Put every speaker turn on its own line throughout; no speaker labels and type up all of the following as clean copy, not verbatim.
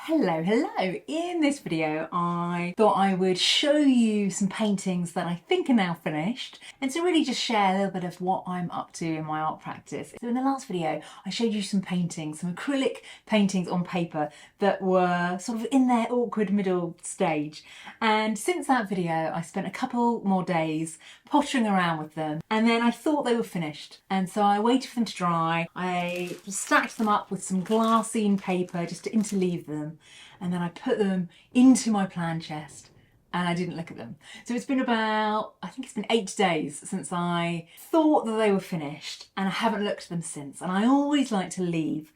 Hello, hello! In this video I thought I would show you some paintings that I think are now finished and to really just share a little bit of what I'm up to in my art practice. So in the last video I showed you some paintings, some acrylic paintings on paper that were sort of in their awkward middle stage, and since that video I spent a couple more days pottering around with them and then I thought they were finished, and so I waited for them to dry. I stacked them up with some glassine paper just to interleave them, and then I put them into my plan chest and I didn't look at them. So it's been about, I think it's been 8 days since I thought that they were finished, and I haven't looked at them since. And I always like to leave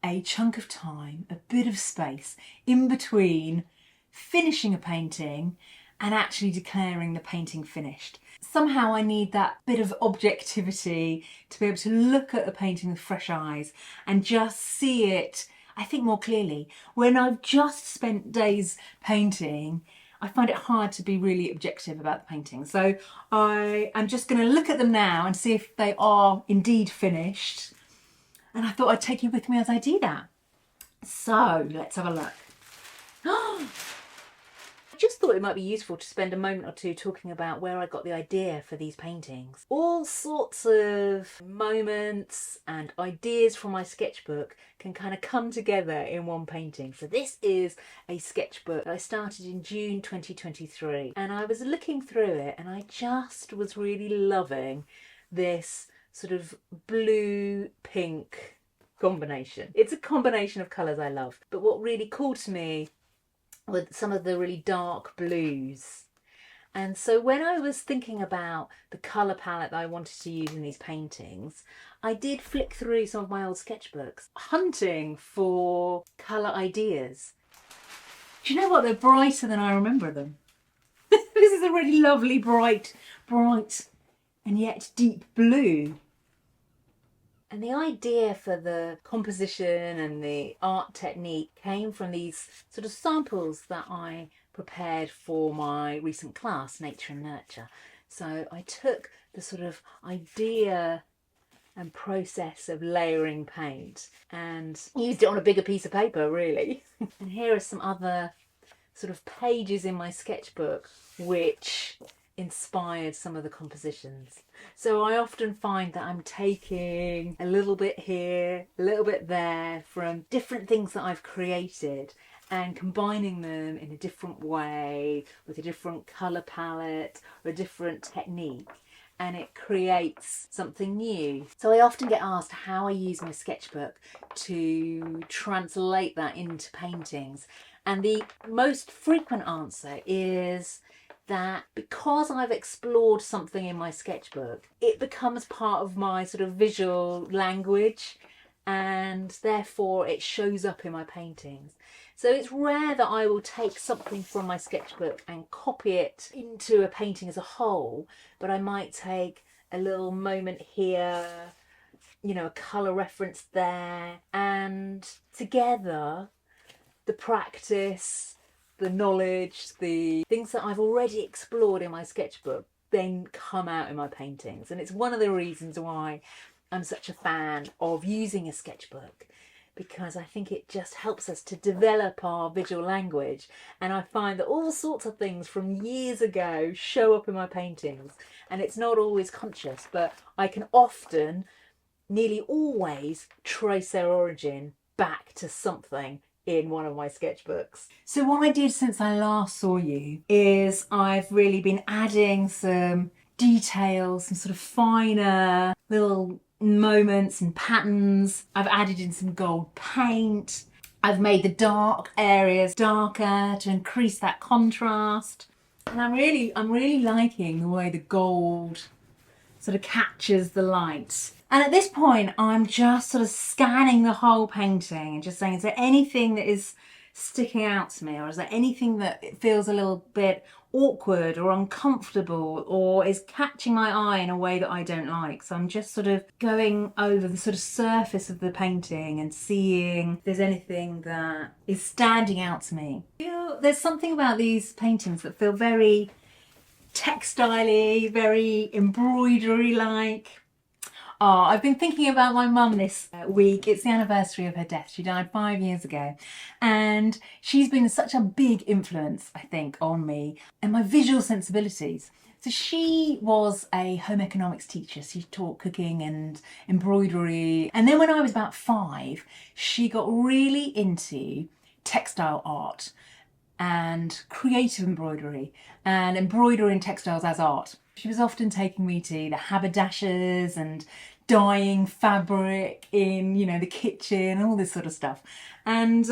a chunk of time, a bit of space in between finishing a painting and actually declaring the painting finished. Somehow I need that bit of objectivity to be able to look at the painting with fresh eyes and just see it, I think, more clearly. When I've just spent days painting, I find it hard to be really objective about the painting. So I am just going to look at them now and see if they are indeed finished. And I thought I'd take you with me as I do that. So let's have a look. I just thought it might be useful to spend a moment or two talking about where I got the idea for these paintings. All sorts of moments and ideas from my sketchbook can kind of come together in one painting. So this is a sketchbook I started in June 2023, and I was looking through it and I just was really loving this sort of blue-pink combination. It's a combination of colours I love, but what really called to me with some of the really dark blues. And so when I was thinking about the colour palette that I wanted to use in these paintings, I did flick through some of my old sketchbooks, hunting for colour ideas. Do you know what? They're brighter than I remember them. This is a really lovely, bright, and yet deep blue. And the idea for the composition and the art technique came from these sort of samples that I prepared for my recent class, Nature and Nurture. So I took the sort of idea and process of layering paint and used it on a bigger piece of paper, really. And here are some other sort of pages in my sketchbook which inspired some of the compositions. So I often find that I'm taking a little bit here, a little bit there from different things that I've created and combining them in a different way with a different colour palette or a different technique, and it creates something new. So I often get asked how I use my sketchbook to translate that into paintings, and the most frequent answer is that because I've explored something in my sketchbook, it becomes part of my sort of visual language, and therefore it shows up in my paintings. So it's rare that I will take something from my sketchbook and copy it into a painting as a whole, but I might take a little moment here, you know, a colour reference there, and together the practice, the knowledge, the things that I've already explored in my sketchbook then come out in my paintings. And it's one of the reasons why I'm such a fan of using a sketchbook, because I think it just helps us to develop our visual language. And I find that all sorts of things from years ago show up in my paintings, and it's not always conscious, but I can often, nearly always, trace their origin back to something in one of my sketchbooks. So what I did since I last saw you is I've really been adding some details, some sort of finer little moments and patterns. I've added in some gold paint. I've made the dark areas darker to increase that contrast. And I'm really liking the way the gold sort of captures the light. And at this point, I'm just sort of scanning the whole painting and just saying, is there anything that is sticking out to me, or is there anything that feels a little bit awkward or uncomfortable or is catching my eye in a way that I don't like? So I'm just sort of going over the sort of surface of the painting and seeing if there's anything that is standing out to me. There's something about these paintings that feel very textile-y, very embroidery-like. Oh, I've been thinking about my mum this week. It's the anniversary of her death. She died 5 years ago. And she's been such a big influence, I think, on me and my visual sensibilities. So she was a home economics teacher. She taught cooking and embroidery. And then when I was about 5, she got really into textile art and creative embroidery and embroidery and textiles as art. She was often taking me to the haberdashers and dyeing fabric in, the kitchen, all this sort of stuff. And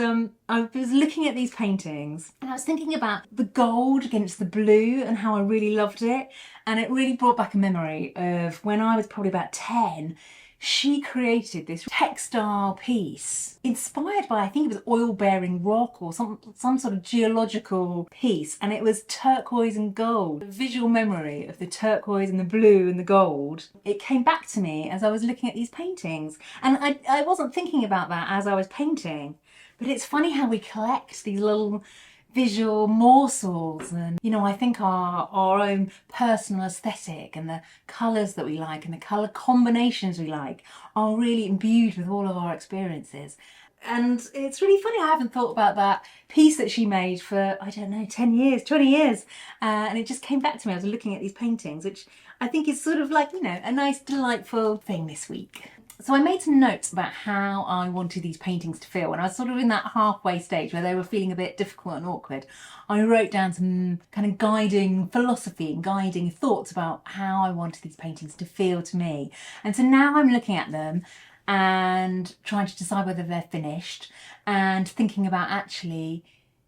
I was looking at these paintings and I was thinking about the gold against the blue and how I really loved it. And it really brought back a memory of when I was probably about 10. She created this textile piece inspired by, I think it was oil-bearing rock or some sort of geological piece, and it was turquoise and gold. The visual memory of the turquoise and the blue and the gold, it came back to me as I was looking at these paintings. And I wasn't thinking about that as I was painting, but it's funny how we collect these little visual morsels, and I think our own personal aesthetic and the colours that we like and the colour combinations we like are really imbued with all of our experiences. And it's really funny, I haven't thought about that piece that she made for, I don't know, 10 years, 20 years. And it just came back to me. I was looking at these paintings, which I think is sort of like, a nice, delightful thing this week. So I made some notes about how I wanted these paintings to feel. When I was sort of in that halfway stage where they were feeling a bit difficult and awkward, I wrote down some kind of guiding philosophy and guiding thoughts about how I wanted these paintings to feel to me. And so now I'm looking at them and trying to decide whether they're finished and thinking about actually,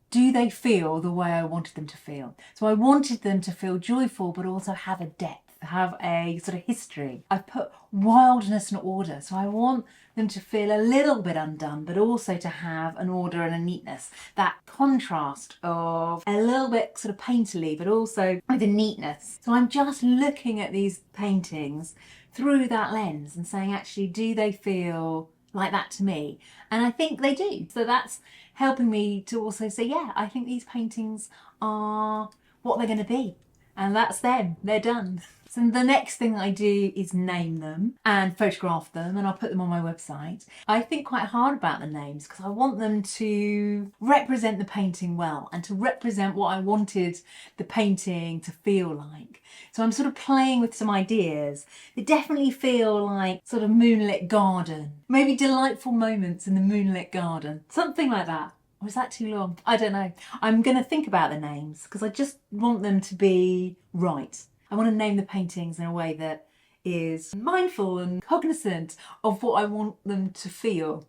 do they feel the way I wanted them to feel? So I wanted them to feel joyful but also have a depth, have a sort of history. I've put wildness and order, so I want them to feel a little bit undone but also to have an order and a neatness, that contrast of a little bit sort of painterly but also with a neatness. So I'm just looking at these paintings through that lens and saying, actually, do they feel like that to me? And I think they do. So that's helping me to also say, yeah, I think these paintings are what they're going to be. And that's them, they're done. So the next thing I do is name them and photograph them, and I'll put them on my website. I think quite hard about the names because I want them to represent the painting well and to represent what I wanted the painting to feel like. So I'm sort of playing with some ideas. They definitely feel like sort of moonlit garden, maybe delightful moments in the moonlit garden, something like that. Or is that too long? I don't know. I'm going to think about the names because I just want them to be right. I want to name the paintings in a way that is mindful and cognizant of what I want them to feel.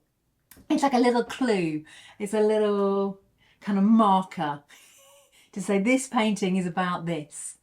It's like a little clue. It's a little kind of marker to say this painting is about this.